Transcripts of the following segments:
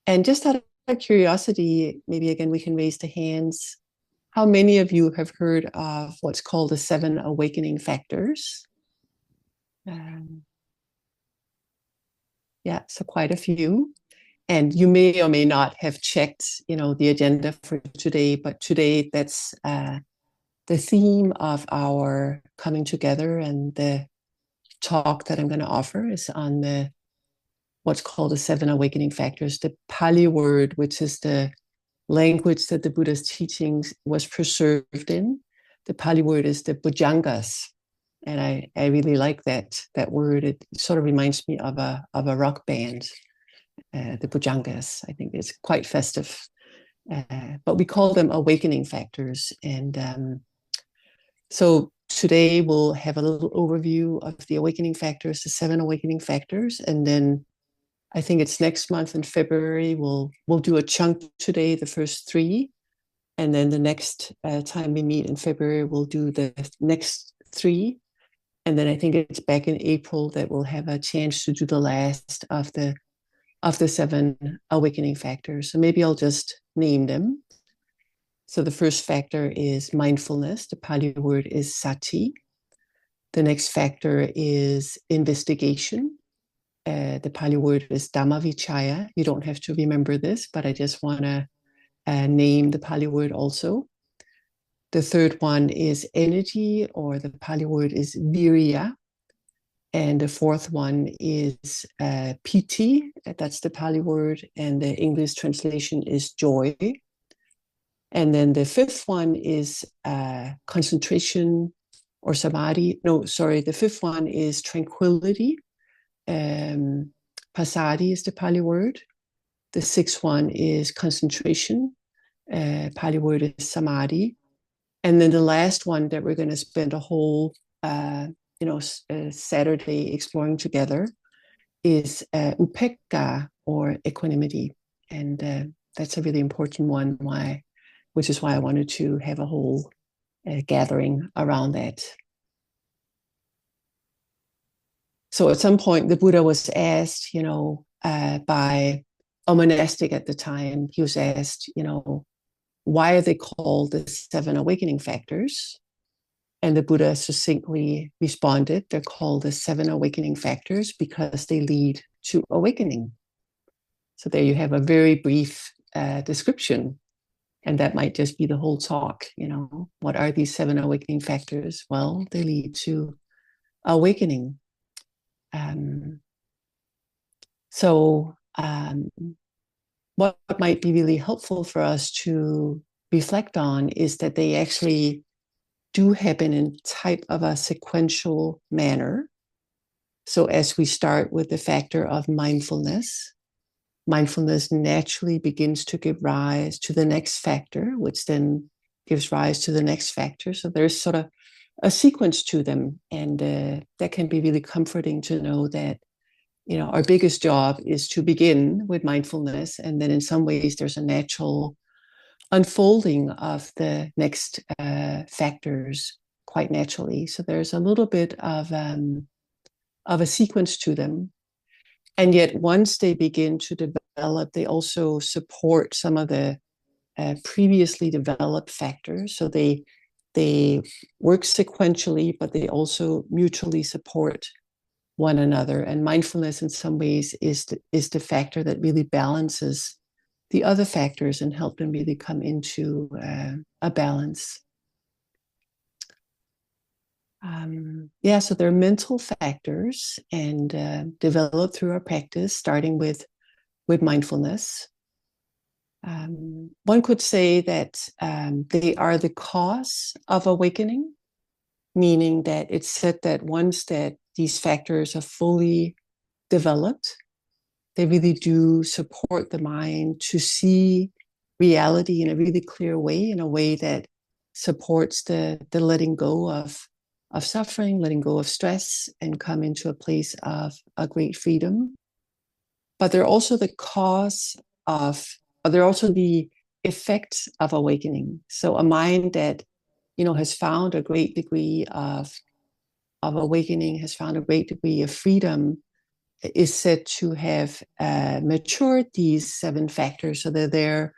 And just out of curiosity, maybe again, we can raise the hands. How many of you have heard of what's called the 7 awakening factors? Yeah, so quite a few. And you may or may not have checked, the agenda for today, but today that's the theme of our coming together, and the talk that I'm going to offer is on what's called the 7 awakening factors. The Pali word, which is the language that the Buddha's teachings was preserved in, the Pali word is the bojjhaṅgās. And I really like that word. It sort of reminds me of a rock band, the bojjhaṅgās. I think it's quite festive. But we call them awakening factors. And so today we'll have a little overview of the awakening factors, the 7 awakening factors. And then I think it's next month in February, we'll do a chunk today, the first 3. And then the next time we meet in February, we'll do the next 3. And then I think it's back in April that we'll have a chance to do the last of the 7 awakening factors. So maybe I'll just name them. So the first factor is mindfulness. The Pali word is sati. The next factor is investigation. The Pali word is dhamma-vicaya. You don't have to remember this, but I just want to name the Pali word also. The third one is energy, or the Pali word is viriya. And the fourth one is pīti. That's the Pali word. And the English translation is joy. And then the fifth one is concentration or samādhi. No, sorry. The fifth one is tranquility. Passaddhi is the Pali word. The sixth one is concentration. Pali word is samādhi. And then the last one that we're going to spend a whole Saturday exploring together is upekkhā, or equanimity. And that's a really important one, which is why I wanted to have a whole gathering around that. So at some point, the Buddha was asked, by a monastic at the time, he was asked, why are they called the 7 awakening factors? And the Buddha succinctly responded, they're called the 7 awakening factors because they lead to awakening. So there you have a very brief description. And that might just be the whole talk, What are these 7 awakening factors? Well, they lead to awakening. What might be really helpful for us to reflect on is that they actually do happen in type of a sequential manner. So as we start with the factor of mindfulness naturally begins to give rise to the next factor, which then gives rise to the next factor. So there's sort of a sequence to them. And that can be really comforting to know that, our biggest job is to begin with mindfulness. And then in some ways, there's a natural unfolding of the next factors quite naturally. So there's a little bit of a sequence to them. And yet once they begin to develop, they also support some of the previously developed factors. So they work sequentially, but they also mutually support one another. And mindfulness in some ways is the factor that really balances the other factors and help them really come into a balance. So they're mental factors and developed through our practice, starting with mindfulness. One could say that they are the cause of awakening, meaning that it's said that once that these factors are fully developed, they really do support the mind to see reality in a really clear way, in a way that supports the letting go of suffering, letting go of stress, and come into a place of a great freedom. But they're also the they're also the effect of awakening. So a mind that, has found a great degree of awakening, has found a great degree of freedom, is said to have matured these 7 factors, so they're there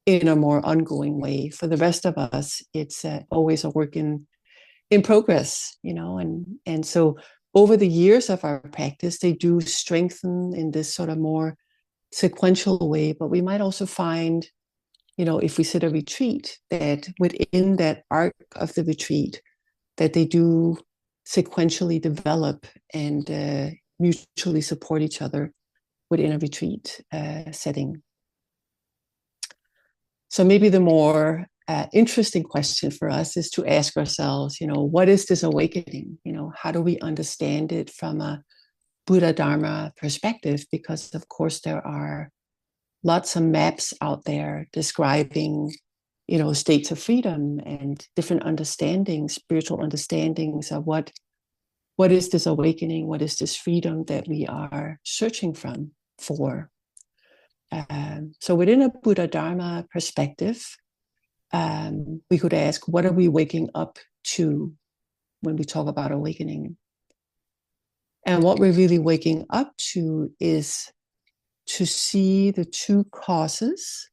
in a more ongoing way. For the rest of us, it's always a work in progress, and so over the years of our practice, they do strengthen in this sort of more sequential way. But we might also find, if we sit a retreat, that within that arc of the retreat, that they do sequentially develop and mutually support each other within a retreat setting. So maybe the more interesting question for us is to ask ourselves, what is this awakening? How do we understand it from a Buddha Dharma perspective? Because of course there are lots of maps out there describing, states of freedom and different understandings, spiritual understandings of what is this awakening, what is this freedom that we are searching for. So within a Buddha Dharma perspective, we could ask, what are we waking up to when we talk about awakening? And what we're really waking up to is to see the 2 causes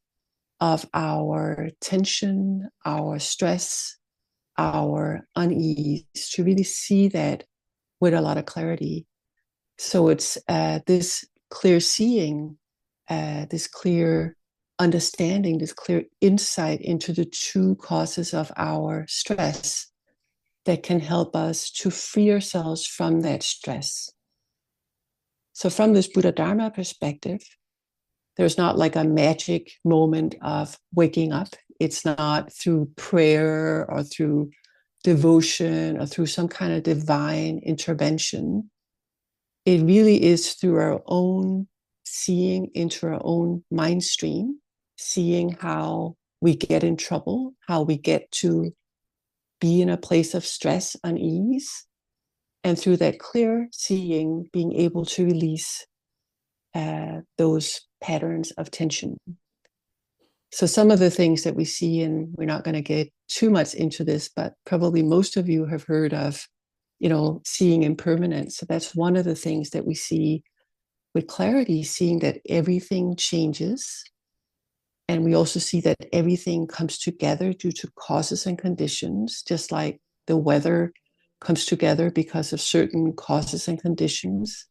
of our tension, our stress, our unease, to really see that with a lot of clarity. So it's this clear seeing, this clear understanding, this clear insight into the 2 causes of our stress that can help us to free ourselves from that stress. So from this Buddha Dharma perspective, there's not like a magic moment of waking up. It's not through prayer or through devotion or through some kind of divine intervention. It really is through our own seeing into our own mind stream, seeing how we get in trouble, how we get to be in a place of stress, unease, and through that clear seeing, being able to release those patterns of tension. So some of the things that we see, and we're not going to get too much into this, but probably most of you have heard of, seeing impermanence. So that's one of the things that we see with clarity, seeing that everything changes. And we also see that everything comes together due to causes and conditions, just like the weather comes together because of certain causes and conditions.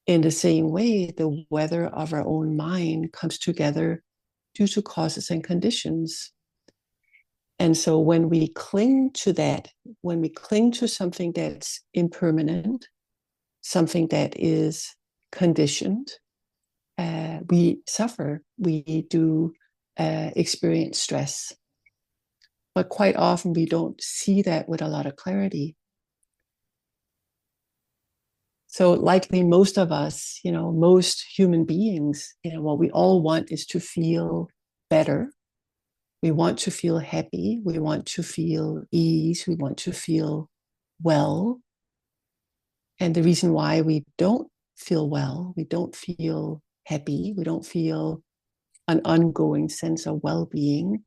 In the same way, the weather of our own mind comes together due to causes and conditions. And so when we cling to that, when we cling to something that's impermanent, something that is conditioned, we suffer, we do experience stress. But quite often we don't see that with a lot of clarity. So likely most of us, most human beings, what we all want is to feel better. We want to feel happy. We want to feel ease. We want to feel well. And the reason why we don't feel well, we don't feel happy, we don't feel an ongoing sense of well-being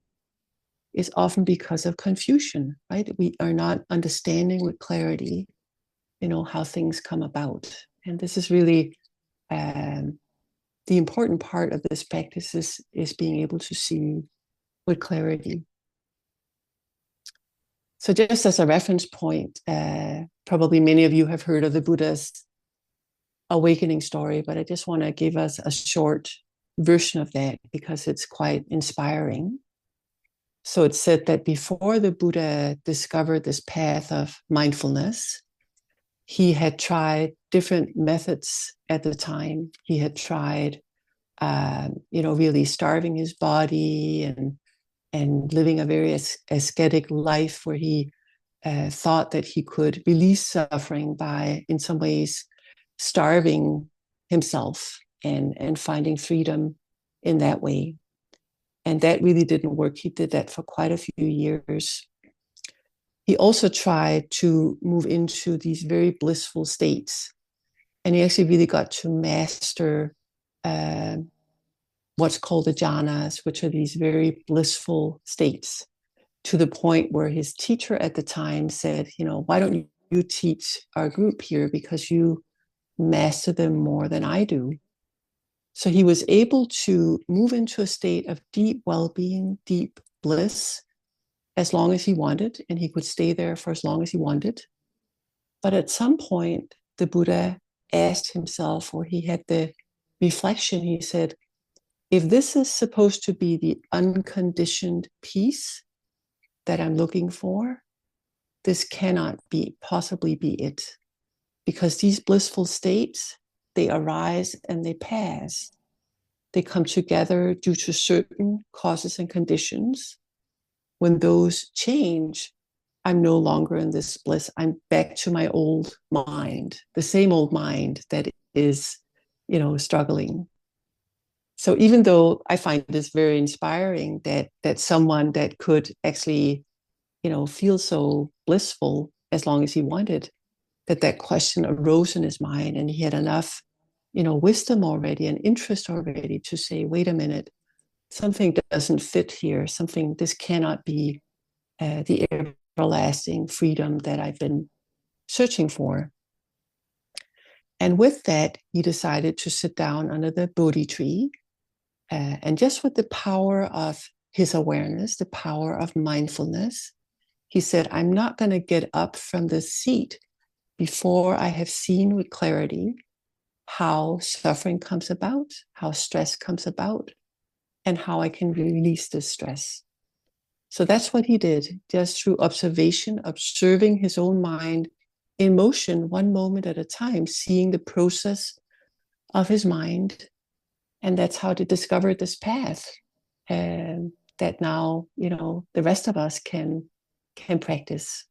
is often because of confusion, right? We are not understanding with clarity, how things come about. And this is really the important part of this practice is being able to see with clarity. So just as a reference point, probably many of you have heard of the Buddha's awakening story, but I just want to give us a short version of that because it's quite inspiring. So it's said that before the Buddha discovered this path of mindfulness, he had tried different methods at the time. He had tried, really starving his body and living a very ascetic life where he thought that he could release suffering by, in some ways, starving himself and finding freedom in that way. And that really didn't work. He did that for quite a few years. He also tried to move into these very blissful states. And he actually really got to master what's called the jhanas, which are these very blissful states, to the point where his teacher at the time said, why don't you teach our group here? Because you master them more than I do. So he was able to move into a state of deep well-being, deep bliss, as long as he wanted, and he could stay there for as long as he wanted. But at some point, the Buddha asked himself, or he had the reflection, he said, if this is supposed to be the unconditioned peace that I'm looking for, this cannot possibly be it. Because these blissful states, they arise and they pass. They come together due to certain causes and conditions. When those change, I'm no longer in this bliss. I'm back to my old mind, the same old mind that is, struggling. So even though I find this very inspiring that someone that could actually, feel so blissful as long as he wanted, that question arose in his mind, and he had enough, wisdom already and interest already to say, wait a minute, something doesn't fit here. This cannot be the everlasting freedom that I've been searching for. And with that, he decided to sit down under the Bodhi tree. And just with the power of his awareness, the power of mindfulness, he said, I'm not going to get up from this seat before I have seen with clarity how suffering comes about, how stress comes about, and how I can release this stress. So that's what he did, just through observation, observing his own mind in motion, one moment at a time, seeing the process of his mind. And that's how to discover this path that now, the rest of us can practice.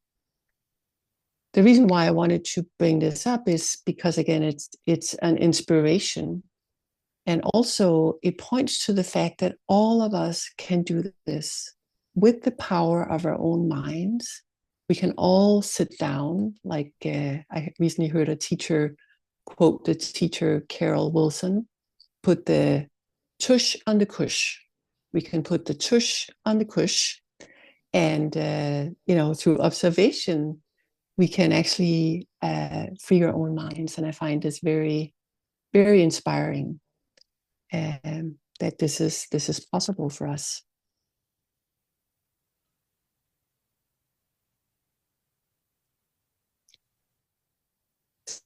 The reason why I wanted to bring this up is because, again, it's an inspiration. And also it points to the fact that all of us can do this with the power of our own minds. We can all sit down, like I recently heard a teacher quote the teacher Carol Wilson, put the tush on the kush. We can put the tush on the kush, and through observation, we can actually free our own minds. And I find this very, very inspiring, that this is possible for us.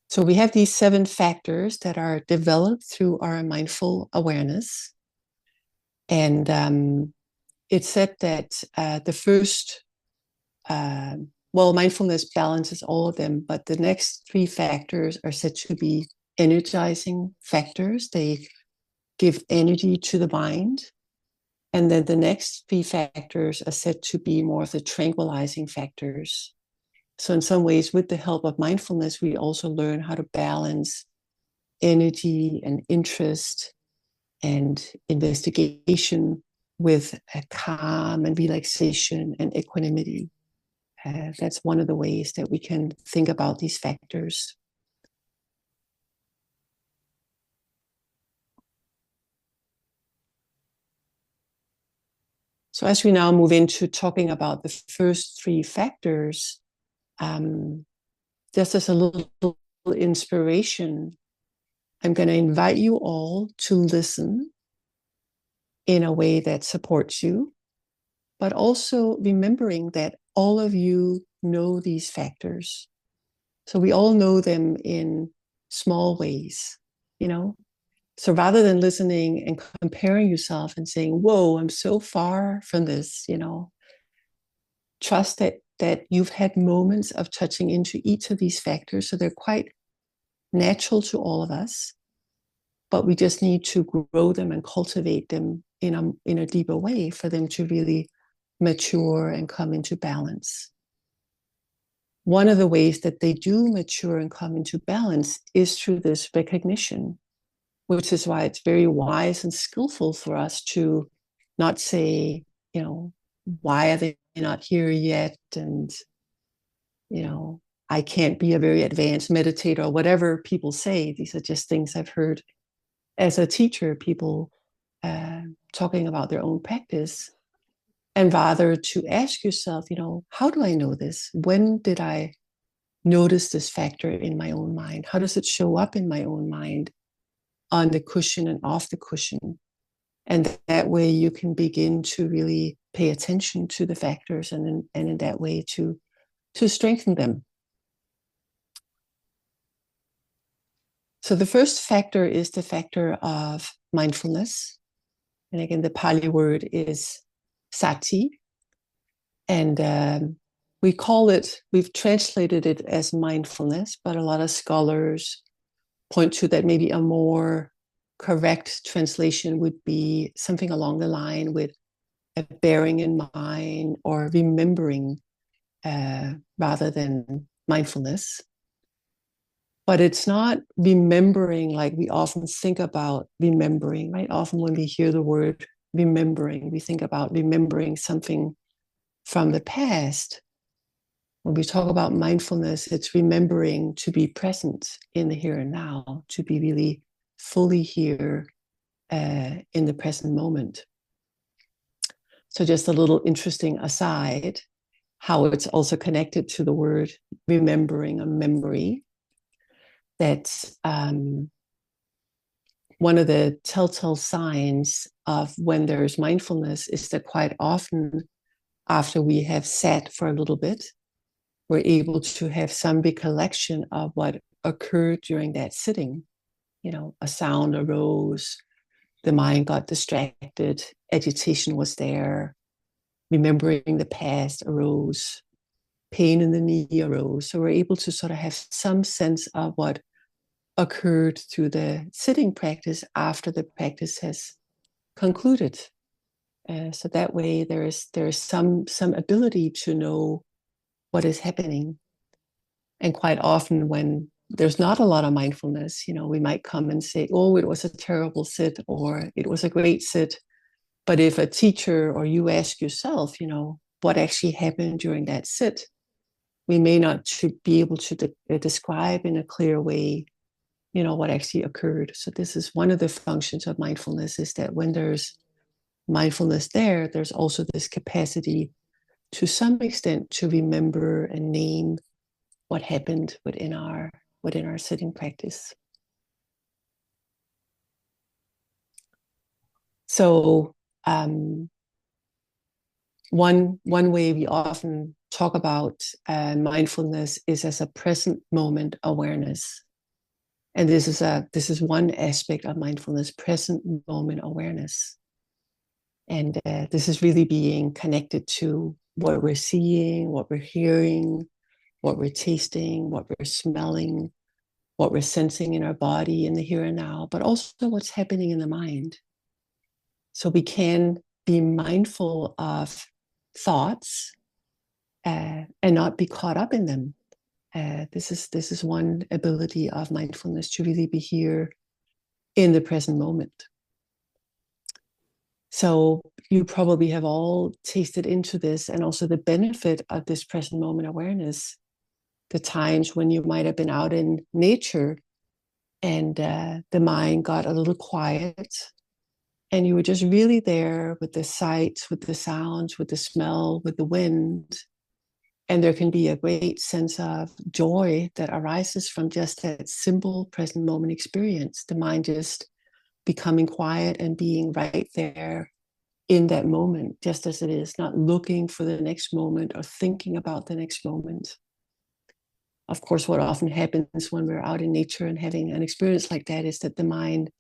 So we have these 7 factors that are developed through our mindful awareness. And it's said that the first, mindfulness balances all of them, but the next 3 factors are said to be energizing factors. They give energy to the mind. And then the next 3 factors are said to be more of the tranquilizing factors. So in some ways, with the help of mindfulness, we also learn how to balance energy and interest and investigation with calm and relaxation and equanimity. That's one of the ways that we can think about these factors. So as we now move into talking about the first 3 factors, just as a little inspiration, I'm going to invite you all to listen in a way that supports you, but also remembering that all of you know these factors. So we all know them in small ways, So rather than listening and comparing yourself and saying, whoa, I'm so far from this, trust that you've had moments of touching into each of these factors. So they're quite natural to all of us, but we just need to grow them and cultivate them in a deeper way for them to really mature and come into balance. One of the ways that they do mature and come into balance is through this recognition, which is why it's very wise and skillful for us to not say, why are they not here yet? And, I can't be a very advanced meditator, or whatever people say. These are just things I've heard as a teacher, people talking about their own practice. And rather to ask yourself, how do I know this? When did I notice this factor in my own mind? How does it show up in my own mind on the cushion and off the cushion? And that way you can begin to really pay attention to the factors, and in that way to strengthen them. So the first factor is the factor of mindfulness. And again, the Pali word is sati. And we've translated it as mindfulness, but a lot of scholars point to that maybe a more correct translation would be something along the line with a bearing in mind or remembering rather than mindfulness. But it's not remembering like we often think about remembering, right? Often when we hear the word remembering, we think about remembering something from the past. When we talk about mindfulness, it's remembering to be present in the here and now, to be really fully here in the present moment. So just a little interesting aside, how it's also connected to the word remembering, a memory. That one of the telltale signs of when there's mindfulness is that quite often after we have sat for a little bit, we're able to have some recollection of what occurred during that sitting. You know, a sound arose, the mind got distracted, agitation was there, remembering the past arose, pain in the knee arose. So we're able to sort of have some sense of what occurred through the sitting practice after the practice has concluded. So that way there is some ability to know what is happening. And quite often when there's not a lot of mindfulness, you know, we might come and say, oh, it was a terrible sit, or it was a great sit. But if a teacher or you ask yourself, you know, what actually happened during that sit, we may not be able to describe in a clear way, you know, what actually occurred. So this is one of the functions of mindfulness, is that when there's mindfulness there, there's also this capacity to some extent to remember and name what happened within our sitting practice. So one way we often talk about mindfulness is as a present moment awareness. And this is one aspect of mindfulness, present moment awareness. And this is really being connected to what we're seeing, what we're hearing, what we're tasting, what we're smelling, what we're sensing in our body in the here and now, but also what's happening in the mind. So we can be mindful of thoughts and not be caught up in them. This is one ability of mindfulness, to really be here in the present moment. So you probably have all tasted into this, and also the benefit of this present moment awareness, the times when you might have been out in nature and the mind got a little quiet and you were just really there with the sights, with the sounds, with the smell, with the wind. And there can be a great sense of joy that arises from just that simple present moment experience. The mind just becoming quiet and being right there in that moment, just as it is, not looking for the next moment or thinking about the next moment. Of course, what often happens when we're out in nature and having an experience like that is that the mind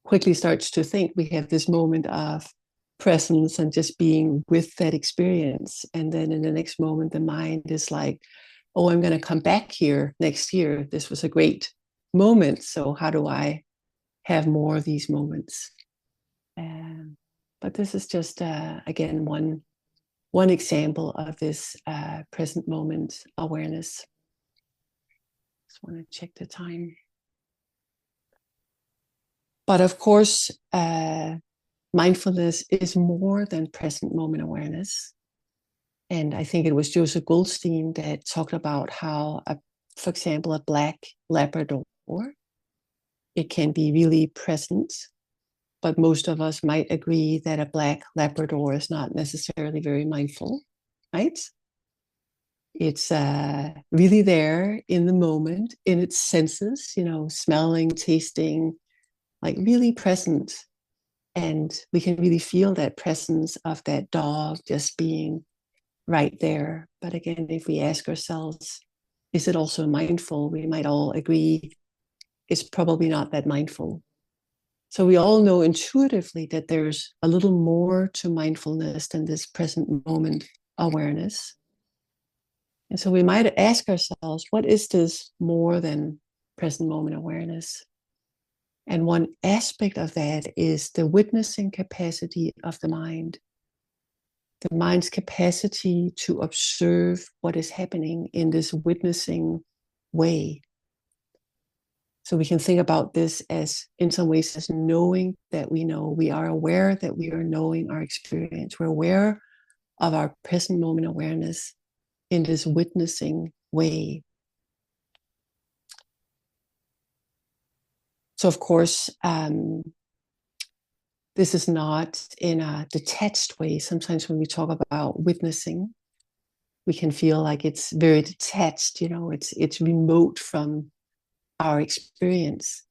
quickly starts to think. We have this moment of presence and just being with that experience. And then in the next moment, the mind is like, oh, I'm going to come back here next year. This was a great moment. So how do I have more of these moments? But this is just, again, one example of this present moment awareness. Just want to check the time. But of course, mindfulness is more than present moment awareness. And I think it was Joseph Goldstein that talked about how, for example, a black Labrador, it can be really present, but most of us might agree that a black Labrador is not necessarily very mindful, right? It's really there in the moment, in its senses, smelling, tasting, like really present. And we can really feel that presence of that dog just being right there. But again, if we ask ourselves, is it also mindful? We might all agree it's probably not that mindful. So we all know intuitively that there's a little more to mindfulness than this present moment awareness. And so we might ask ourselves, what is this more than present moment awareness? And one aspect of that is the witnessing capacity of the mind's capacity to observe what is happening in this witnessing way. So we can think about this as, in some ways, as knowing that we know. We are aware that we are knowing our experience. We're aware of our present moment awareness in this witnessing way. So, of course, this is not in a detached way. Sometimes when we talk about witnessing, we can feel like it's very detached, it's remote from our experience.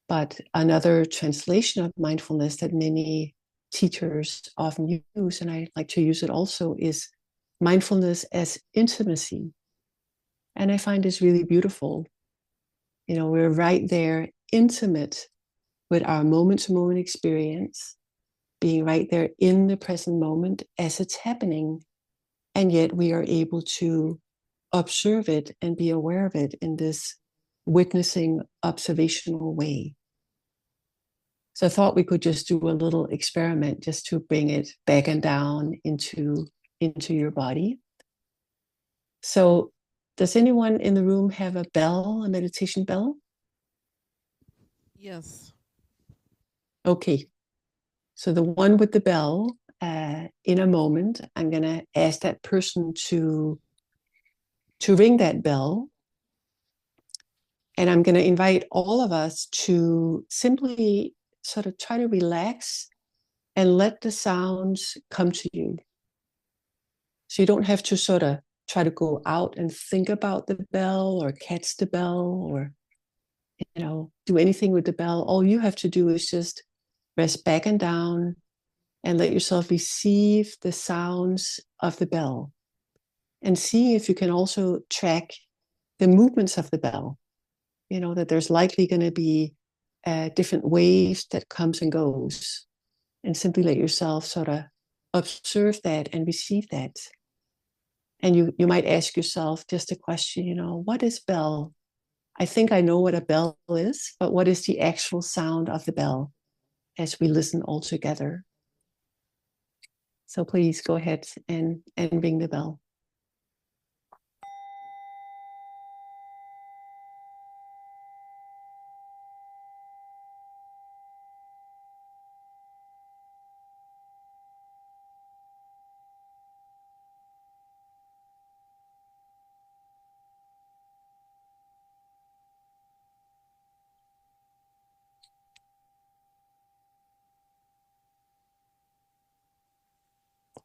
But another translation of mindfulness that many teachers often use, and I like to use it also, is mindfulness as intimacy. And I find this really beautiful. We're right there, intimate with our moment-to-moment experience, being right there in the present moment as it's happening. And yet we are able to observe it and be aware of it in this witnessing, observational way. So I thought we could just do a little experiment just to bring it back and down into your body. So does anyone in the room have a bell, a meditation bell? Yes. Okay. So the one with the bell, in a moment, I'm going to ask that person to ring that bell. And I'm going to invite all of us to simply sort of try to relax and let the sounds come to you. So you don't have to sort of try to go out and think about the bell or catch the bell or, do anything with the bell. All you have to do is just rest back and down and let yourself receive the sounds of the bell and see if you can also track the movements of the bell. That there's likely going to be different waves that comes and goes, and simply let yourself sort of observe that and receive that. And you might ask yourself just a question, what is bell? I think I know what a bell is, but what is the actual sound of the bell as we listen all together? So please go ahead and ring the bell.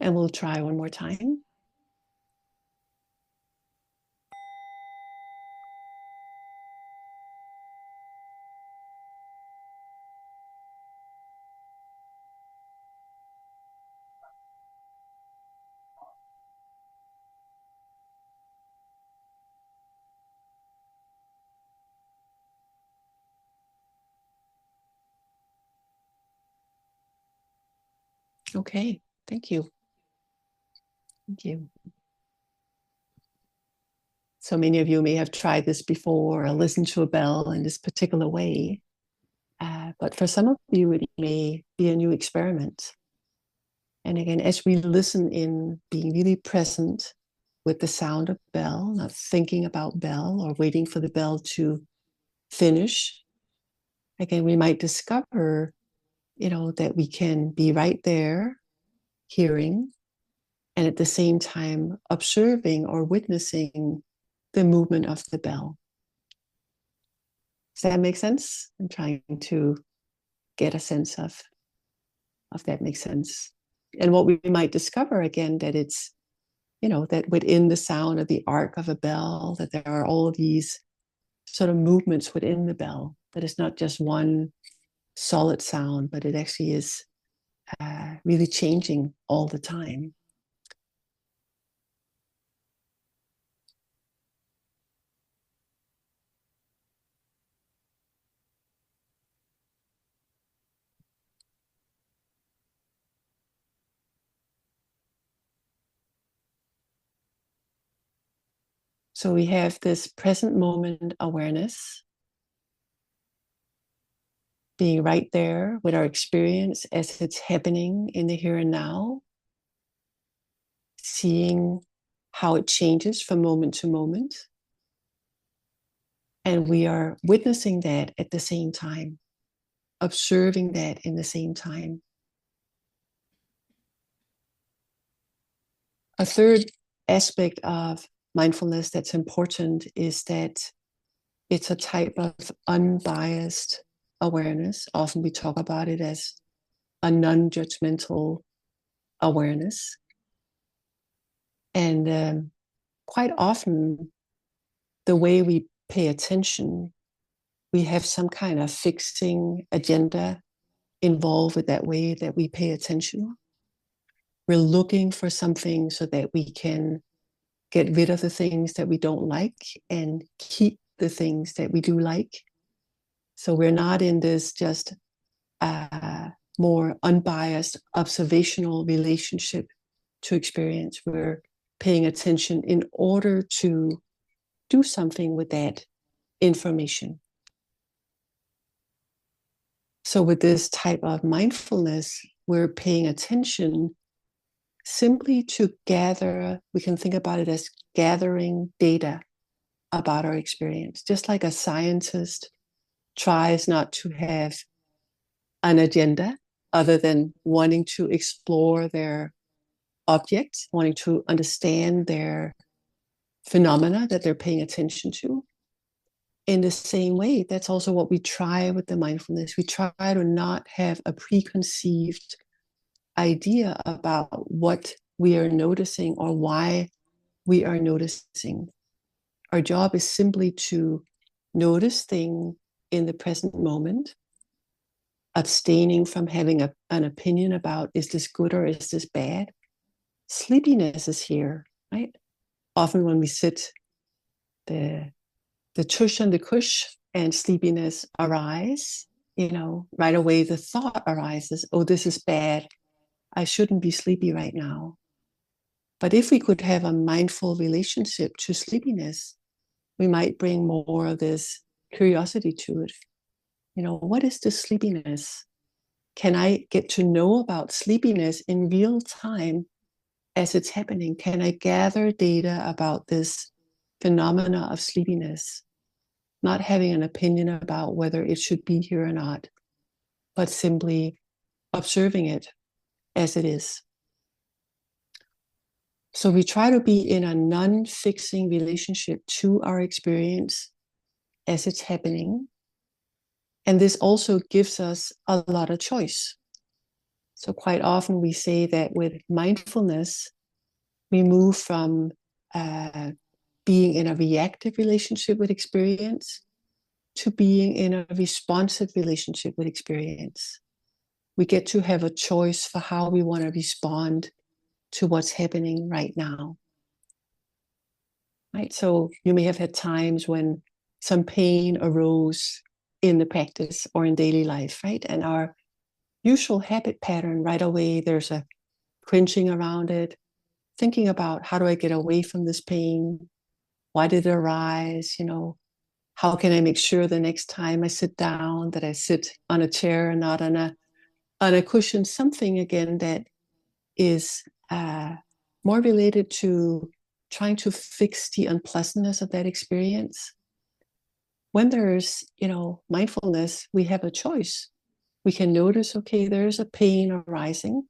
And we'll try one more time. Okay, thank you. Thank you. So many of you may have tried this before or listened to a bell in this particular way. But for some of you, it may be a new experiment. And again, as we listen in, being really present with the sound of bell, not thinking about bell or waiting for the bell to finish. Again, we might discover, that we can be right there, hearing, and at the same time observing or witnessing the movement of the bell. Does that make sense? I'm trying to get a sense of that makes sense. And what we might discover again, that it's that within the sound of the arc of a bell, that there are all of these sort of movements within the bell, that it's not just one solid sound, but it actually is really changing all the time. So we have this present moment awareness, being right there with our experience as it's happening in the here and now, seeing how it changes from moment to moment. And we are witnessing that at the same time, observing that in the same time. A third aspect of mindfulness that's important is that it's a type of unbiased awareness. Often we talk about it as a non-judgmental awareness. And quite often, the way we pay attention, we have some kind of fixing agenda involved with that way that we pay attention. We're looking for something so that we can get rid of the things that we don't like and keep the things that we do like. So we're not in this just more unbiased observational relationship to experience. We're paying attention in order to do something with that information. So with this type of mindfulness, we're paying attention simply to gather. We can think about it as gathering data about our experience. Just like a scientist tries not to have an agenda other than wanting to explore their objects, wanting to understand their phenomena that they're paying attention to. In the same way, that's also what we try with the mindfulness. We try to not have a preconceived idea about what we are noticing or why we are noticing. Our job is simply to notice things in the present moment, abstaining from having an opinion about, is this good or is this bad? Sleepiness is here, right? Often when we sit, the tush and the kush and sleepiness arise, right away the thought arises, oh, this is bad. I shouldn't be sleepy right now. But if we could have a mindful relationship to sleepiness, we might bring more of this curiosity to it. What is this sleepiness? Can I get to know about sleepiness in real time as it's happening? Can I gather data about this phenomena of sleepiness? Not having an opinion about whether it should be here or not, but simply observing it as it is. So we try to be in a non-fixing relationship to our experience as it's happening. And this also gives us a lot of choice. So quite often we say that with mindfulness, we move from being in a reactive relationship with experience to being in a responsive relationship with experience. We get to have a choice for how we want to respond to what's happening right now. Right? So you may have had times when some pain arose in the practice or in daily life, right? And our usual habit pattern right away, there's a cringing around it, thinking about, how do I get away from this pain? Why did it arise? How can I make sure the next time I sit down that I sit on a chair and not on a cushion? Something again that is more related to trying to fix the unpleasantness of that experience. When there's, mindfulness, we have a choice. We can notice, okay, there's a pain arising.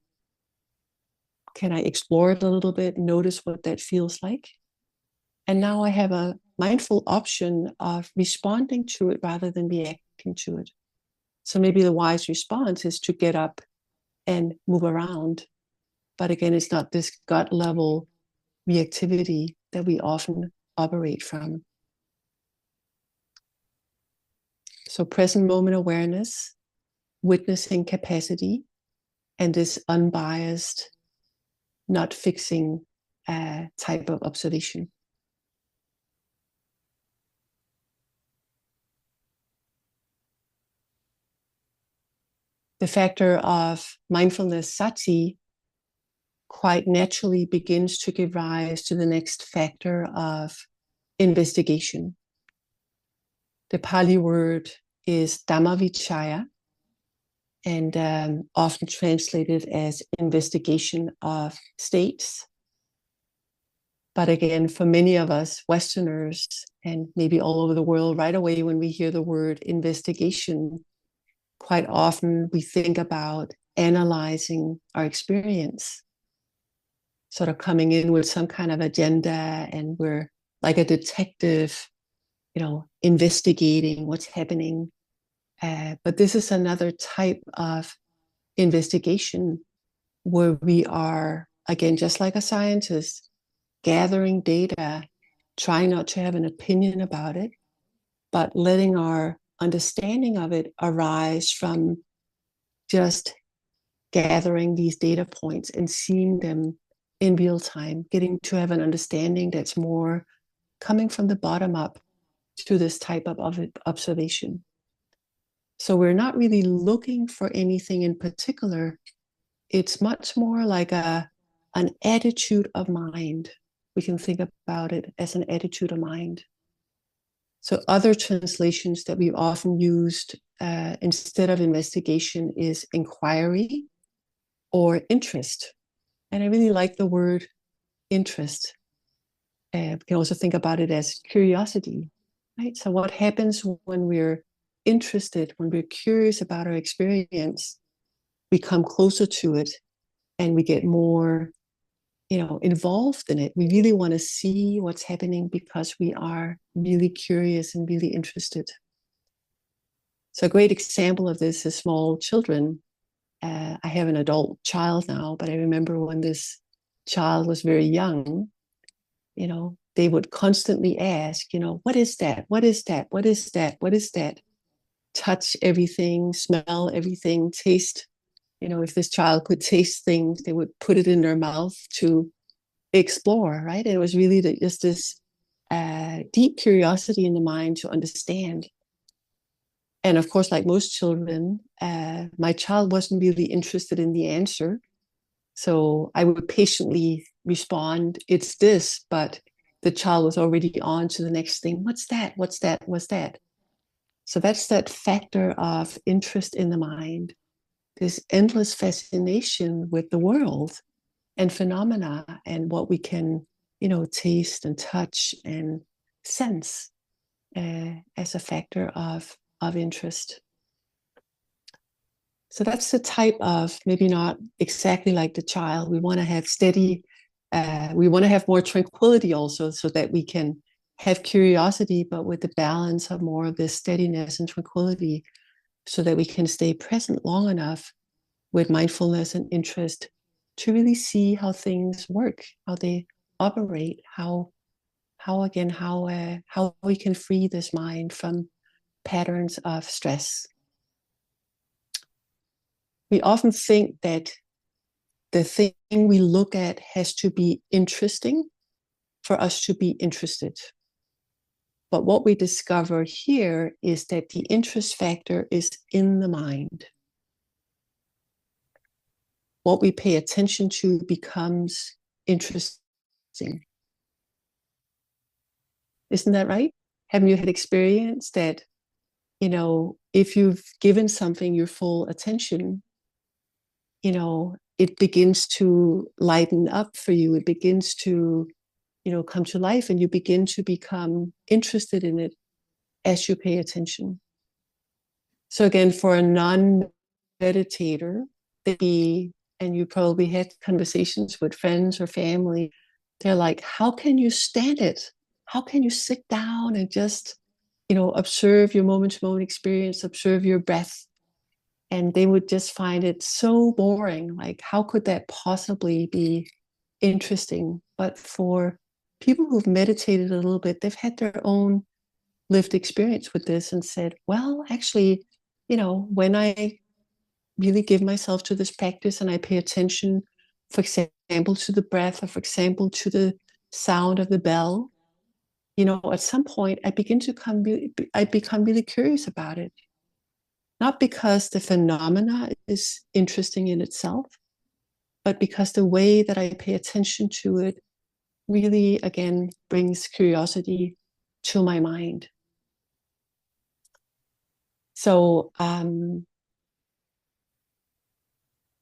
Can I explore it a little bit, notice what that feels like? And now I have a mindful option of responding to it rather than reacting to it. So maybe the wise response is to get up and move around. But again, it's not this gut level reactivity that we often operate from. So present moment awareness, witnessing capacity, and this unbiased, not fixing type of observation. The factor of mindfulness, sati, quite naturally begins to give rise to the next factor of investigation. The Pali word is dhamma-vicaya, and often translated as investigation of states. But again, for many of us Westerners, and maybe all over the world, right away when we hear the word investigation, quite often we think about analyzing our experience, sort of coming in with some kind of agenda, and we're like a detective, investigating what's happening. But this is another type of investigation where we are, again, just like a scientist, gathering data, trying not to have an opinion about it, but letting our understanding of it arise from just gathering these data points and seeing them in real time, getting to have an understanding that's more coming from the bottom up to this type of observation. So we're not really looking for anything in particular. It's much more like an attitude of mind. We can think about it as an attitude of mind. So other translations that we've often used instead of investigation is inquiry or interest. And I really like the word interest. We can also think about it as curiosity, right? So what happens when we're interested, when we're curious about our experience, we come closer to it and we get more, involved in it. We really want to see what's happening because we are really curious and really interested. So a great example of this is small children. I have an adult child now, but I remember when this child was very young, they would constantly ask, what is that? What is that? What is that? What is that? Touch everything, smell everything, taste. If this child could taste things, they would put it in their mouth to explore, right? And it was really just this deep curiosity in the mind to understand. And of course, like most children, my child wasn't really interested in the answer. So I would patiently respond, it's this, but the child was already on to the next thing. What's that? What's that? What's that? So that's that factor of interest in the mind, this endless fascination with the world and phenomena and what we can, taste and touch and sense as a factor of interest. So that's the type of, maybe not exactly like the child. We want to have steady, we want to have more tranquility also, so that we can have curiosity, but with the balance of more of this steadiness and tranquility, so that we can stay present long enough with mindfulness and interest to really see how things work, how they operate, how we can free this mind from patterns of stress. We often think that the thing we look at has to be interesting for us to be interested. But what we discover here is that the interest factor is in the mind. What we pay attention to becomes interesting. Isn't that right? Haven't you had experience that, if you've given something your full attention, it begins to lighten up for you. It begins to, come to life, and you begin to become interested in it as you pay attention. So again, for a non-meditator, and you probably had conversations with friends or family, they're like, how can you stand it? How can you sit down and just, observe your moment-to-moment experience, observe your breath? And they would just find it so boring. Like, how could that possibly be interesting. But for people who've meditated a little bit, they've had their own lived experience with this and said, well, actually, when I really give myself to this practice and I pay attention, for example, to the breath, or for example, to the sound of the bell, at some point I become really curious about it. Not because the phenomena is interesting in itself, but because the way that I pay attention to it really, again, brings curiosity to my mind. So,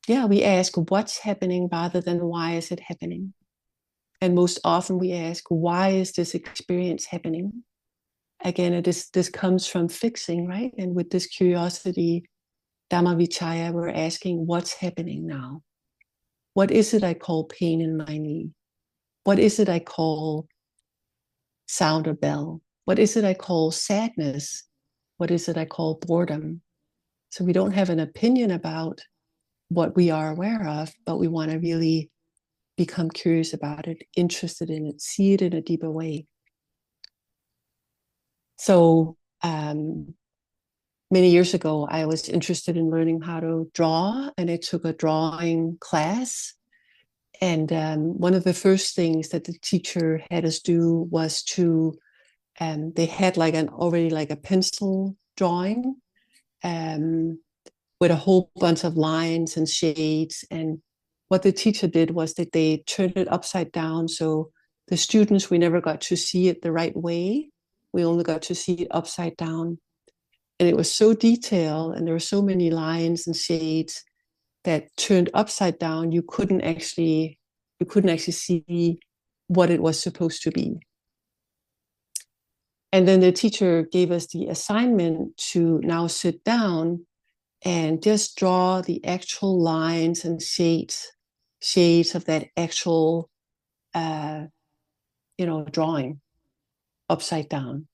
we ask what's happening rather than why is it happening. And most often we ask, why is this experience happening? Again, this comes from fixing, right? And with this curiosity, dhamma-vicaya, we're asking, what's happening now? What is it I call pain in my knee? What is it I call sound or bell? What is it I call sadness? What is it I call boredom? So we don't have an opinion about what we are aware of, but we want to really become curious about it, interested in it, see it in a deeper way. So many years ago, I was interested in learning how to draw, and I took a drawing class. And one of the first things that the teacher had us do was to, they had already a pencil drawing with a whole bunch of lines and shades. And what the teacher did was that they turned it upside down. So the students, we never got to see it the right way. We only got to see it upside down. And it was so detailed, and there were so many lines and shades that turned upside down, you couldn't actually see what it was supposed to be. And then the teacher gave us the assignment to now sit down and just draw the actual lines and shades of that actual drawing upside down.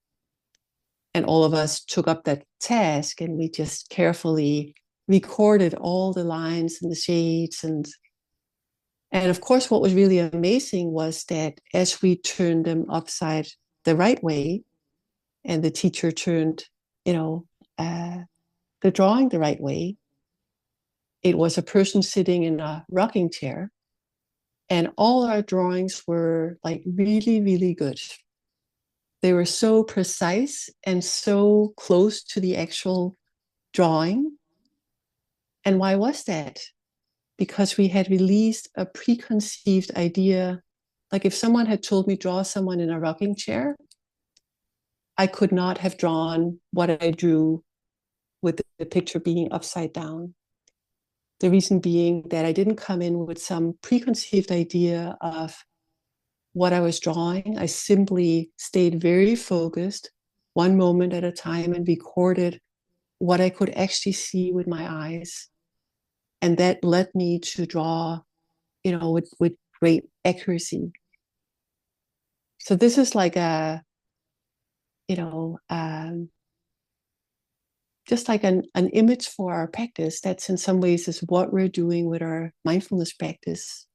And all of us took up that task, and we just carefully recorded all the lines and the shades. And of course, what was really amazing was that as we turned them upside the right way, and the teacher turned, the drawing the right way, it was a person sitting in a rocking chair, and all our drawings were really, really good. They were so precise and so close to the actual drawing. And why was that? Because we had released a preconceived idea. Like if someone had told me draw someone in a rocking chair, I could not have drawn what I drew with the picture being upside down. The reason being that I didn't come in with some preconceived idea of what I was drawing. I simply stayed very focused, one moment at a time, and recorded what I could actually see with my eyes. And that led me to draw, with great accuracy. So this is like just like an image for our practice. That's in some ways is what we're doing with our mindfulness practice.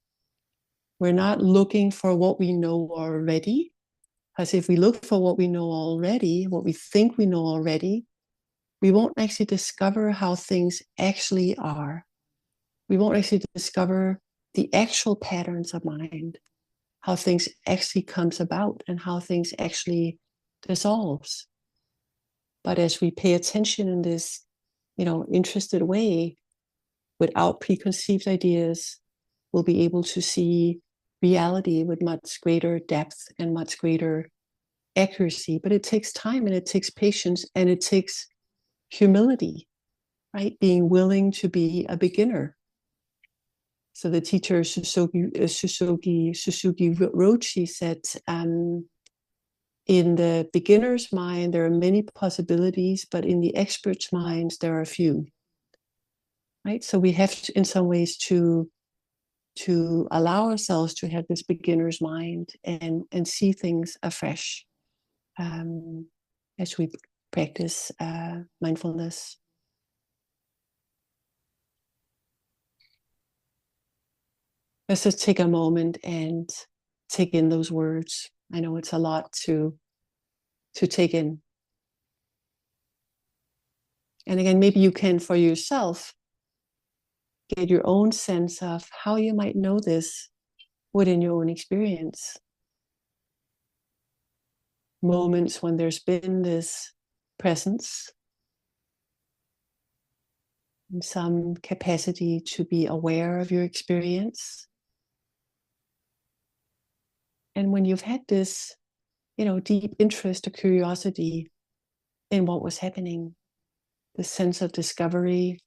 We're not looking for what we know already, because if we look for what we know already, what we think we know already, we won't actually discover how things actually are. We won't actually discover the actual patterns of mind, how things actually comes about and how things actually dissolves. But as we pay attention in this, interested way, without preconceived ideas, we'll be able to see reality with much greater depth and much greater accuracy. But it takes time, and it takes patience, and it takes humility, right? Being willing to be a beginner. So the teacher Susugi Roshi said, in the beginner's mind, there are many possibilities, but in the expert's minds, there are few. Right? So we have to, in some ways, to allow ourselves to have this beginner's mind and see things afresh as we practice mindfulness. let's just take a moment and take in those words. I know it's a lot to take in. And again, maybe you can, for yourself, get your own sense of how you might know this within your own experience. Moments when there's been this presence and some capacity to be aware of your experience. And when you've had this, deep interest or curiosity in what was happening, the sense of discovery.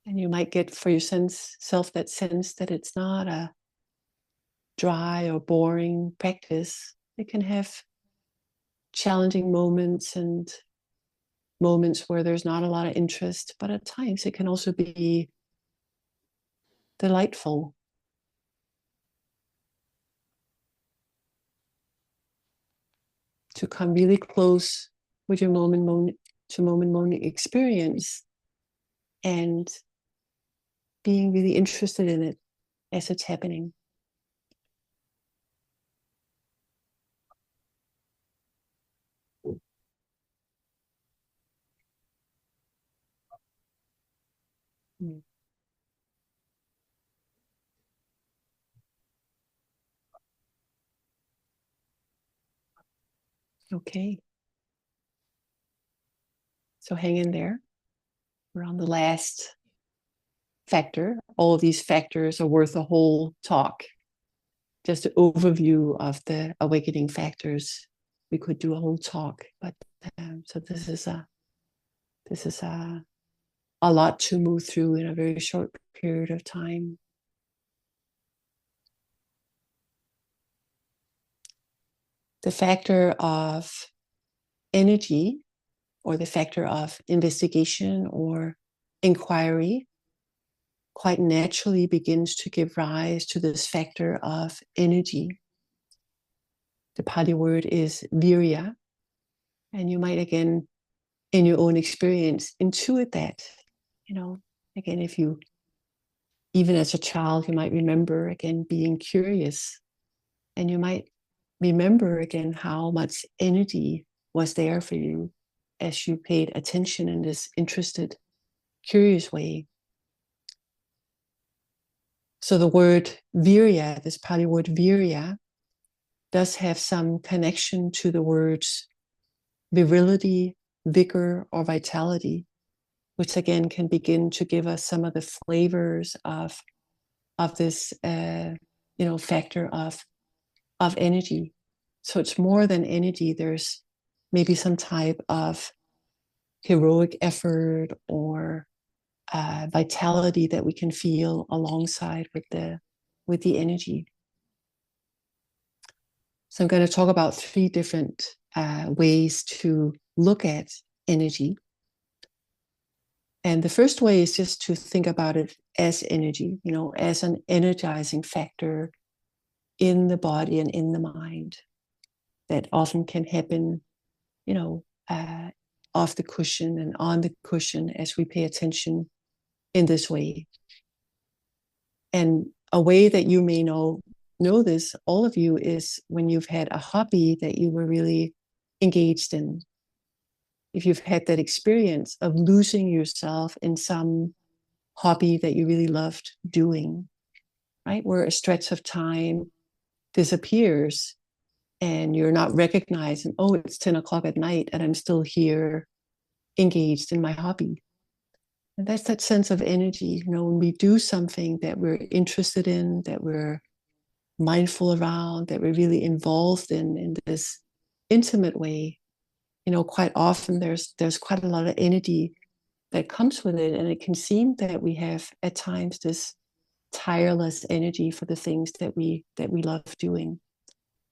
And you might get for yourself that sense that it's not a dry or boring practice. It can have challenging moments and moments where there's not a lot of interest, but at times it can also be delightful. To come really close with your moment experience and being really interested in it as it's happening. Okay. So hang in there. We're on the last factor. All of these factors are worth a whole talk. Just an overview of the awakening factors. We could do a whole talk, but so this is a lot to move through in a very short period of time. The factor of energy, or the factor of investigation or inquiry, quite naturally begins to give rise to this factor of energy. The Pali word is viriya, and you might again, in your own experience, intuit that. Again, if you, even as a child, you might remember again being curious, and you might remember again how much energy was there for you as you paid attention in this interested, curious way. So the word viriya, this Pali word viriya, does have some connection to the words virility, vigor, or vitality, which again can begin to give us some of the flavors of this factor of energy. So it's more than energy. There's maybe some type of heroic effort or vitality that we can feel alongside with the energy. So I'm going to talk about 3 different ways to look at energy. And the first way is just to think about it as energy, as an energizing factor in the body and in the mind that often can happen, off the cushion and on the cushion as we pay attention in this way. And a way that you may know this, all of you, is when you've had a hobby that you were really engaged in. If you've had that experience of losing yourself in some hobby that you really loved doing, right? Where a stretch of time disappears and you're not recognizing, oh, it's 10 o'clock at night and I'm still here engaged in my hobby. And that's that sense of energy, when we do something that we're interested in, that we're mindful around, that we're really involved in this intimate way, quite often there's quite a lot of energy that comes with it. And it can seem that we have at times this tireless energy for the things that we love doing.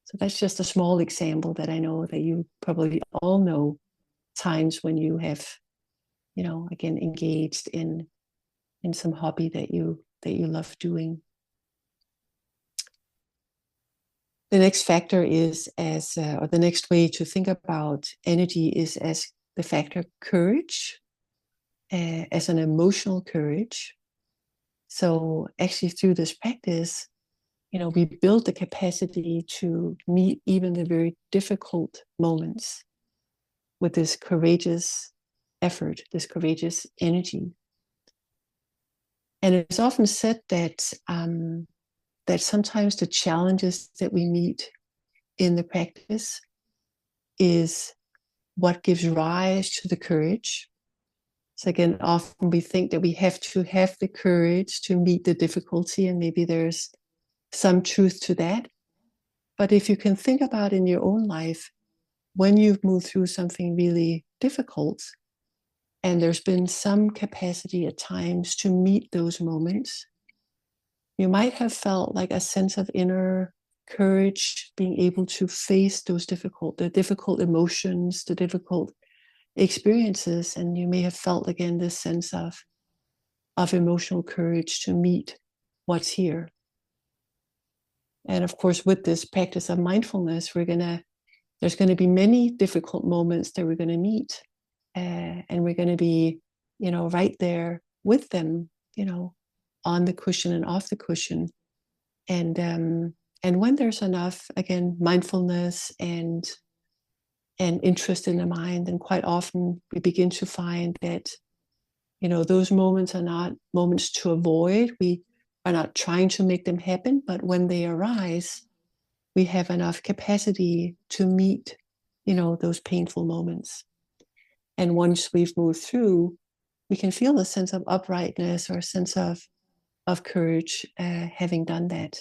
So that's just a small example that I know that you probably all know, times when you have, again, engaged in in some hobby that you love doing. The next factor is or the next way to think about energy is as the factor courage, as an emotional courage. So actually through this practice, we build the capacity to meet even the very difficult moments with this courageous effort, this courageous energy. And it's often said that that sometimes the challenges that we meet in the practice is what gives rise to the courage. So again, often we think that we have to have the courage to meet the difficulty, and maybe there's some truth to that. But if you can think about in your own life, when you've moved through something really difficult, and there's been some capacity at times to meet those moments, you might have felt like a sense of inner courage, being able to face the difficult emotions, the difficult experiences, and you may have felt again this sense of emotional courage to meet what's here. And of course, with this practice of mindfulness, there's going to be many difficult moments that we're going to meet, and we're going to be, right there with them, on the cushion and off the cushion, and when there's enough, again, mindfulness and interest in the mind, then quite often we begin to find that, those moments are not moments to avoid. We are not trying to make them happen, but when they arise, we have enough capacity to meet, those painful moments. And once we've moved through, we can feel a sense of uprightness or a sense of courage, having done that.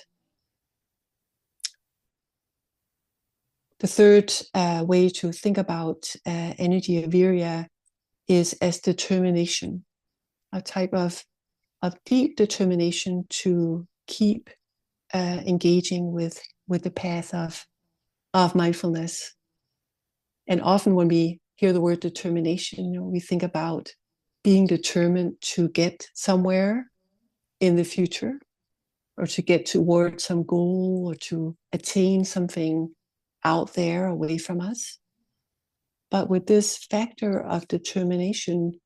The third way to think about energy of viriya is as determination, a type of deep determination to keep engaging with the path of mindfulness. And often when we hear the word determination, we think about being determined to get somewhere in the future, or to get toward some goal, or to attain something out there away from us. But with this factor of determination,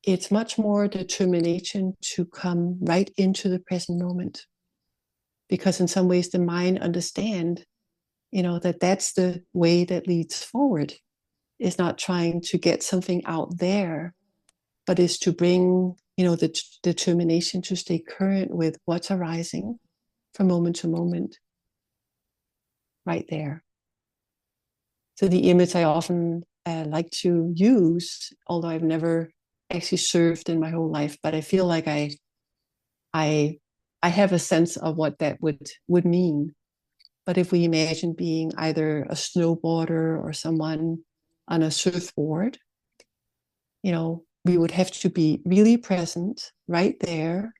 it's much more determination to come right into the present moment. Because in some ways the mind understands, that that's the way that leads forward, is not trying to get something out there, but is to bring, the determination to stay current with what's arising from moment to moment, right there. So the image I often like to use, although I've never actually served in my whole life, but I feel like I have a sense of what that would mean. But if we imagine being either a snowboarder or someone on a surfboard, we would have to be really present right there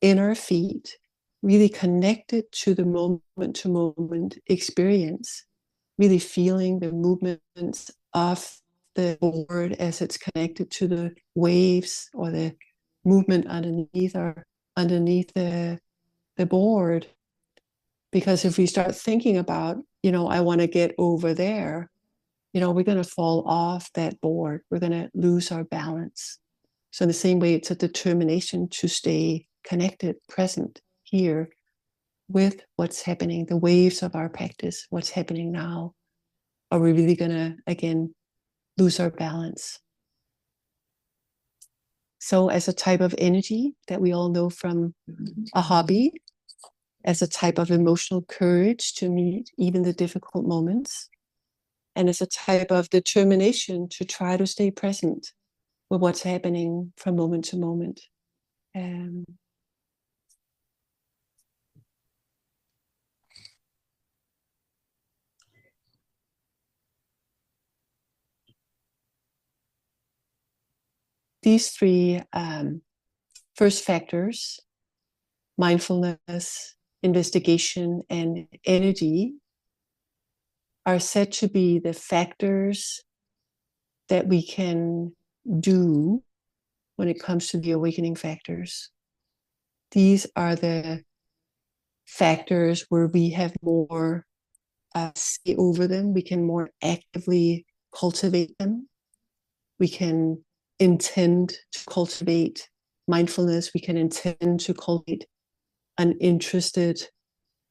in our feet, really connected to the moment to moment experience, really feeling the movements of the board as it's connected to the waves, or the movement underneath the board. Because if we start thinking about, I want to get over there, we're going to fall off that board. We're going to lose our balance. So in the same way, it's a determination to stay connected, present here with what's happening, the waves of our practice, what's happening now. Are we really going to, again, lose our balance? So as a type of energy that we all know from a hobby, as a type of emotional courage to meet even the difficult moments, and as a type of determination to try to stay present with what's happening from moment to moment. These three first factors, mindfulness, investigation, and energy, are said to be the factors that we can do when it comes to the awakening factors. These are the factors where we have more say over them. We can more actively cultivate them. We can intend to cultivate mindfulness. We can intend to cultivate an interested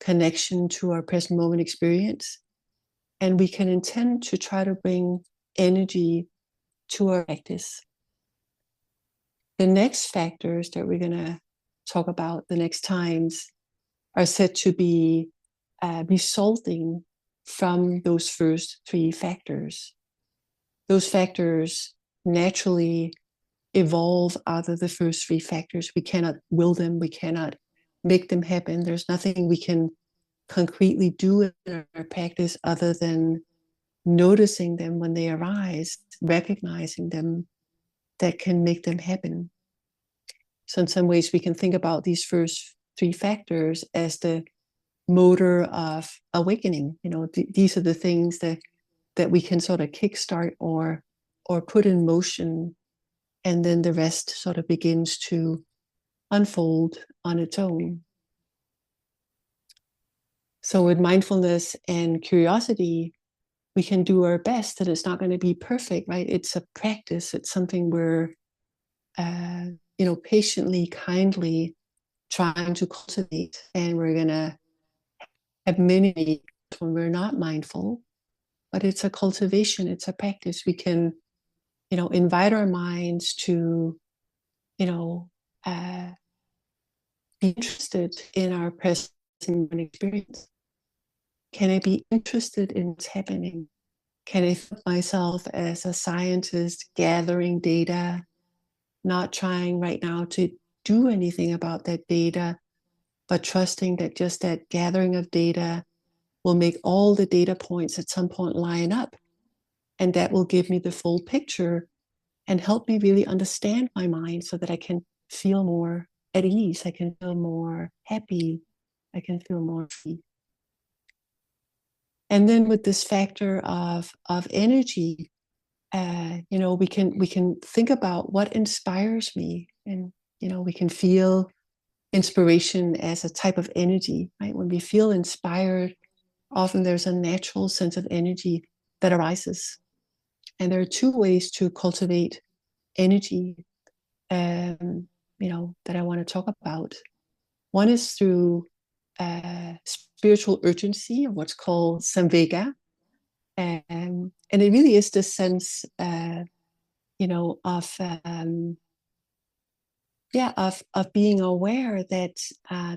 connection to our present moment experience. And we can intend to try to bring energy to our practice. The next factors that we're going to talk about the next times are said to be resulting from those first three factors. Those factors naturally evolve out of the first three factors. We cannot will them. We cannot make them happen. There's nothing we can concretely do in our practice other than noticing them when they arise, recognizing them, that can make them happen. So in some ways we can think about these first three factors as the motor of awakening. These are the things that we can sort of kickstart or put in motion, and then the rest sort of begins to unfold on its own. So with mindfulness and curiosity, we can do our best, and it's not going to be perfect, right? It's a practice. It's something we're, patiently, kindly trying to cultivate. And we're going to have many when we're not mindful, but it's a cultivation. It's a practice. We can, invite our minds to, be interested in our present experience. Can I be interested in what's happening? Can I think of myself as a scientist gathering data, not trying right now to do anything about that data, but trusting that just that gathering of data will make all the data points at some point line up, and that will give me the full picture and help me really understand my mind so that I can feel more at ease, I can feel more happy, I can feel more free. And then with this factor of energy, we can think about what inspires me, and we can feel inspiration as a type of energy, right? When we feel inspired, often there's a natural sense of energy that arises, and there are two ways to cultivate energy, that I want to talk about. One is through spiritual urgency, or what's called samvega. And it really is the sense, of being aware that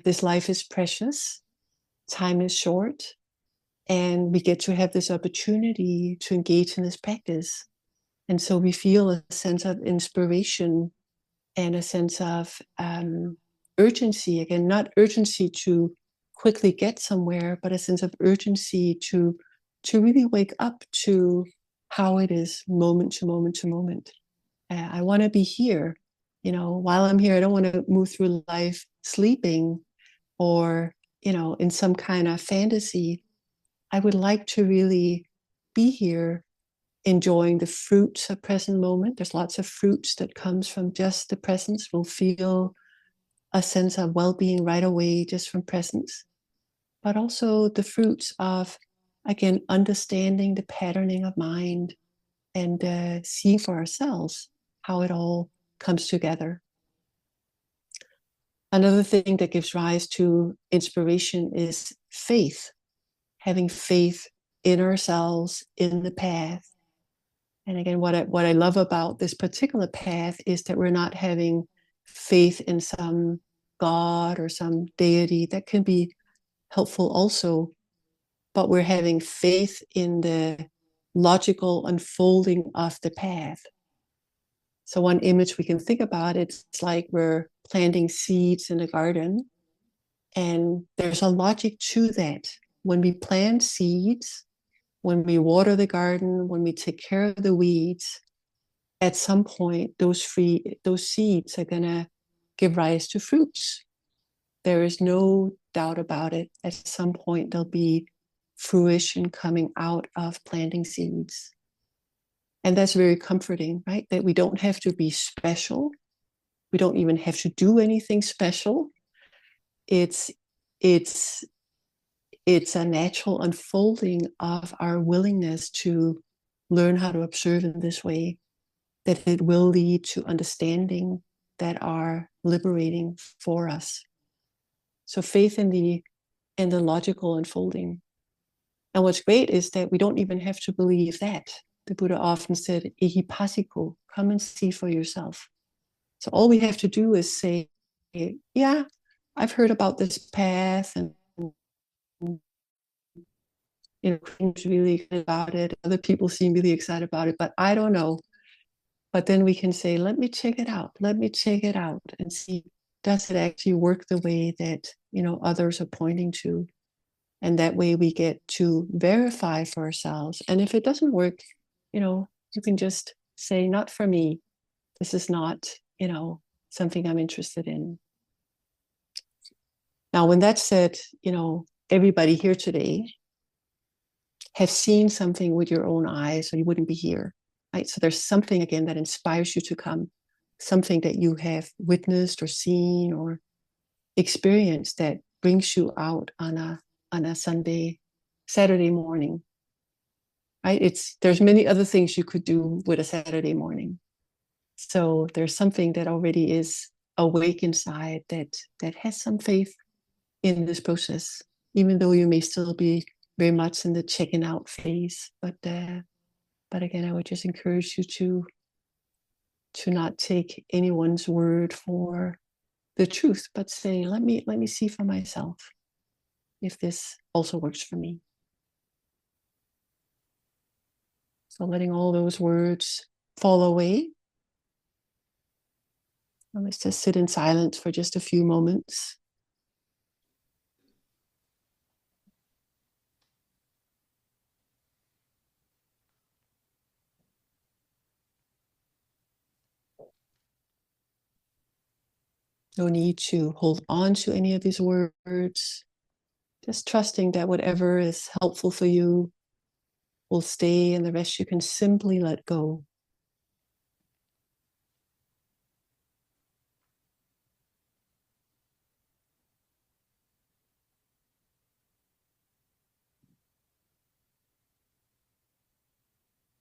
this life is precious, time is short, and we get to have this opportunity to engage in this practice. And so we feel a sense of inspiration and a sense of urgency. Again, not urgency to quickly get somewhere, but a sense of urgency to really wake up to how it is moment to moment to moment. I want to be here. While I'm here, I don't want to move through life sleeping or, in some kind of fantasy. I would like to really be here, enjoying the fruits of present moment. There's lots of fruits that comes from just the presence. We'll feel a sense of well-being right away just from presence, but also the fruits of, again, understanding the patterning of mind and seeing for ourselves how it all comes together. Another thing that gives rise to inspiration is faith, having faith in ourselves, in the path. And again, what I love about this particular path is that we're not having faith in some God or some deity. That can be helpful also, but we're having faith in the logical unfolding of the path. So one image we can think about, it's like we're planting seeds in a garden, and there's a logic to that. When we plant seeds, when we water the garden, when we take care of the weeds, at some point those seeds are going to give rise to fruits. There is no doubt about it. At some point there'll be fruition coming out of planting seeds. And that's very comforting, right? That we don't have to be special. We don't even have to do anything special. It's it's it's a natural unfolding of our willingness to learn how to observe in this way, that it will lead to understanding that are liberating for us. So faith in the logical unfolding. And what's great is that we don't even have to believe that. The Buddha often said, "Ehipassiko," come and see for yourself. So all we have to do is say, yeah, I've heard about this path, and Queen's really excited about it. Other people seem really excited about it, but I don't know. But then we can say, let me check it out. Let me check it out and see, does it actually work the way that others are pointing to? And that way we get to verify for ourselves. And if it doesn't work, you can just say, not for me. This is not, something I'm interested in. Now, when that's said, everybody here today have seen something with your own eyes, or you wouldn't be here, right? So there's something, again, that inspires you to come, something that you have witnessed or seen or experienced that brings you out on a Saturday morning, right? There's many other things you could do with a Saturday morning. So there's something that already is awake inside that has some faith in this process, even though you may still be very much in the checking out phase. But again, I would just encourage you to not take anyone's word for the truth, but say, let me see for myself if this also works for me. So letting all those words fall away. And let's just sit in silence for just a few moments. No need to hold on to any of these words. Just trusting that whatever is helpful for you will stay, and the rest you can simply let go.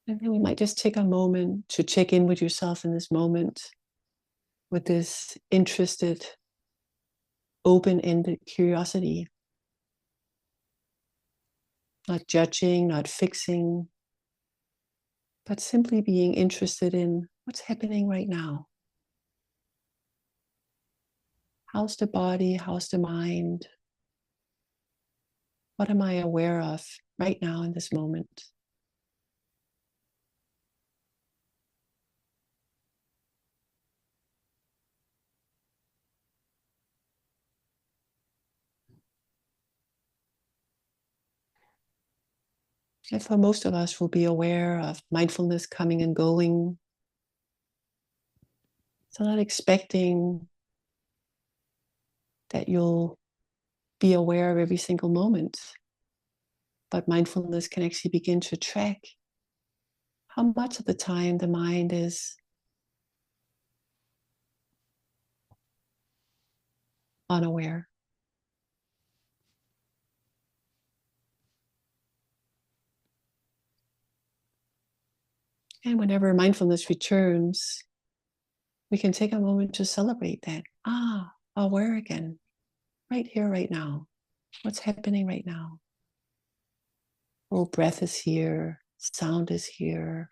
And then we might just take a moment to check in with yourself in this moment with this interested, open-ended curiosity. Not judging, not fixing, but simply being interested in what's happening right now. How's the body? How's the mind? What am I aware of right now in this moment? And for most of us, we'll be aware of mindfulness coming and going. So not expecting that you'll be aware of every single moment, but mindfulness can actually begin to track how much of the time the mind is unaware. And whenever mindfulness returns, we can take a moment to celebrate that. Aware again, right here, right now. What's happening right now? Oh, breath is here, sound is here,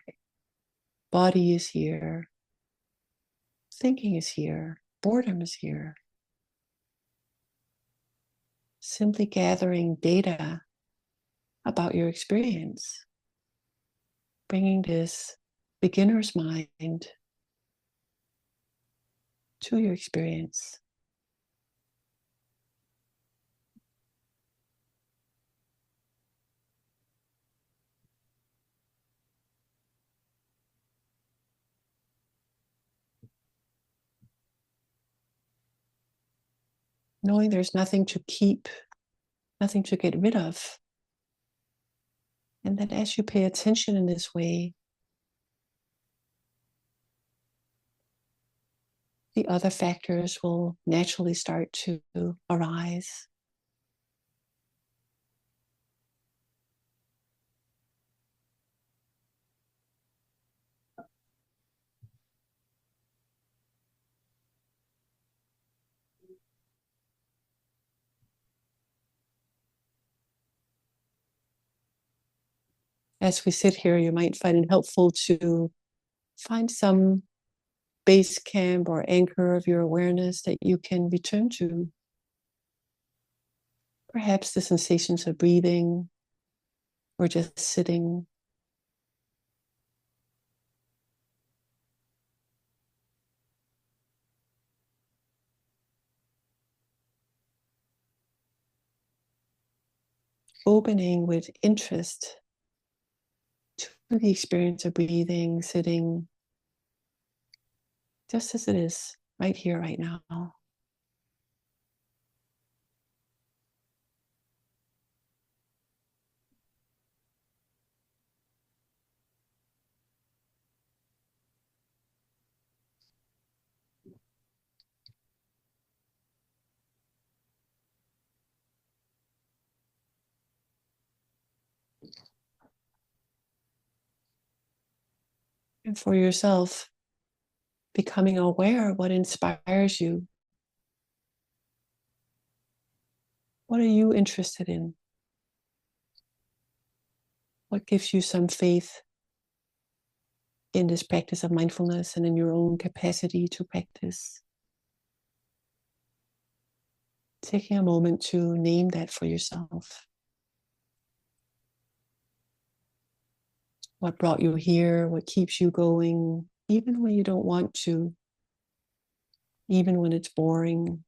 body is here, thinking is here, boredom is here. Simply gathering data about your experience, bringing this beginner's mind to your experience. Knowing there's nothing to keep, nothing to get rid of. And that as you pay attention in this way, the other factors will naturally start to arise. As we sit here, you might find it helpful to find some base camp or anchor of your awareness that you can return to. Perhaps the sensations of breathing or just sitting. Opening with interest to the experience of breathing, sitting, just as it is, right here, right now. And for yourself, becoming aware of what inspires you. What are you interested in? What gives you some faith in this practice of mindfulness and in your own capacity to practice? Taking a moment to name that for yourself. What brought you here? What keeps you going, even when you don't want to, even when it's boring?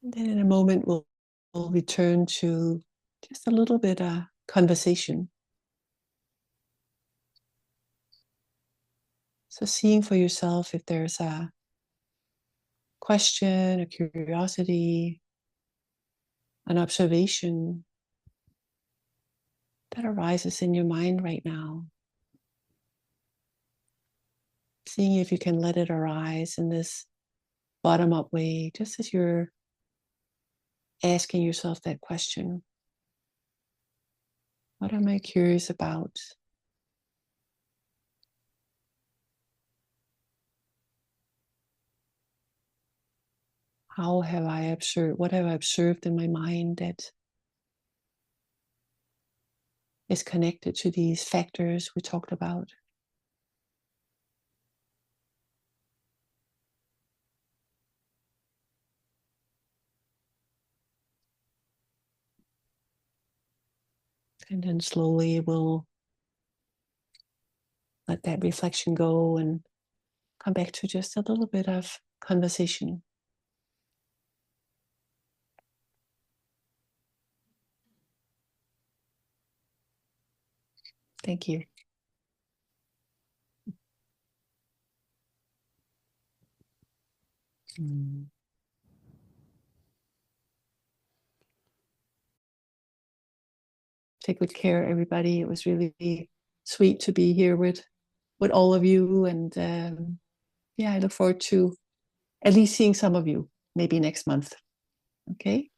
And then in a moment, we'll return to just a little bit of conversation. So seeing for yourself if there's a question, a curiosity, an observation that arises in your mind right now. Seeing if you can let it arise in this bottom-up way, just as you're asking yourself that question. What am I curious about? How have I observed? What have I observed in my mind that is connected to these factors we talked about? And then slowly we'll let that reflection go and come back to just a little bit of conversation. Thank you. Take good care, everybody. It was really sweet to be here with all of you. And yeah, I look forward to at least seeing some of you maybe next month. Okay?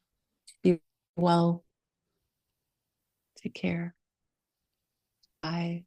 Be well. Take care. Bye.